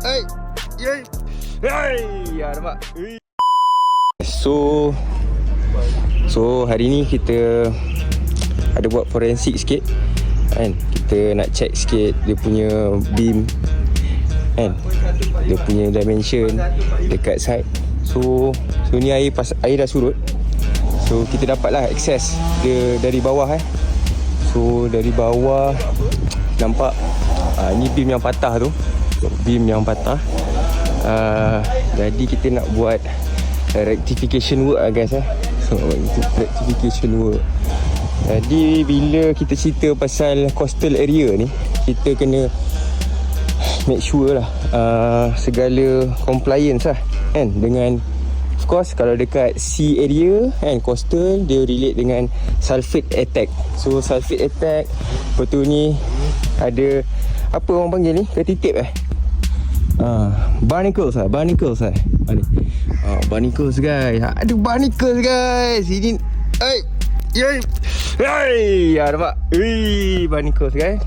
Hey, yay. Hey, ya nampak. So hari ni kita ada buat forensik sikit kan. Kita nak check sikit dia punya beam kan, dia punya dimension dekat side. So ni air dah surut. So kita dapatlah akses dia dari bawah So dari bawah nampak ni beam yang patah tu. Jadi kita nak buat rectification work guys So rectification work. Jadi bila kita cerita pasal coastal area ni, kita kena make sure lah segala compliance lah kan, dengan of course kalau dekat sea area kan, coastal dia relate dengan sulfate attack. So sulfate attack, lepas tu ni ada apa orang panggil ni, ketitip barnacles barnacles guys. Ada barnacles guys. Ini nampak? Barnacles guys.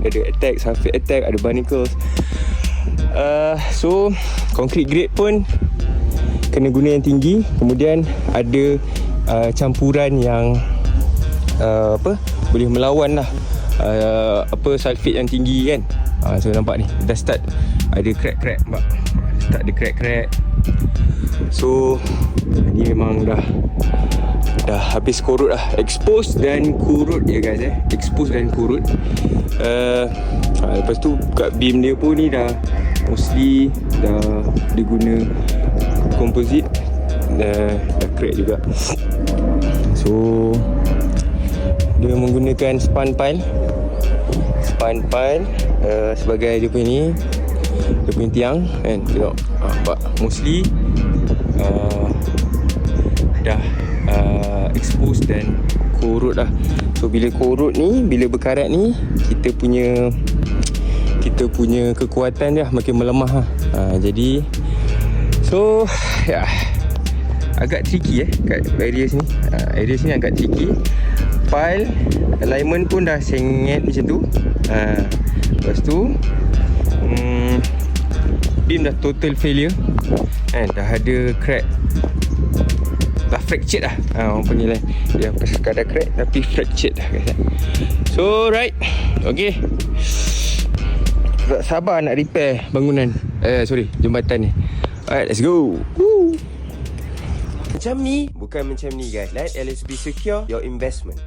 Ada attack, sulfate attack, ada barnacles. So concrete grade pun kena guna yang tinggi. Kemudian ada campuran yang boleh melawan lah sulfate yang tinggi kan. So nampak ni dah start ada crack-crack nampak? Start ada crack-crack. So ni memang dah habis korut lah. Expose dan kurut ya guys Expose dan kurut. Lepas tu kat beam dia pun ni dah mostly dah diguna composite, dah crack juga. So dia menggunakan span pile sebagai dia punya tiang kan. Tengok nampak mostly dah expose dan korut lah. So bila korut ni, bila berkarat ni, kita punya kekuatan dia makin melemah lah. Jadi so ya agak tricky kat area sini. Area sini agak tricky. Pile alignment pun dah sengit macam tu. Lepas tu beam dah total failure kan, dah ada crack, dah fractured lah orang panggil lah. Dia bukan sekadar crack tapi fractured dah guys. So right, okay, tak sabar nak repair bangunan jambatan ni. Alright, let's go. Woo. Macam ni, bukan macam ni guys. Let LSB secure your investment.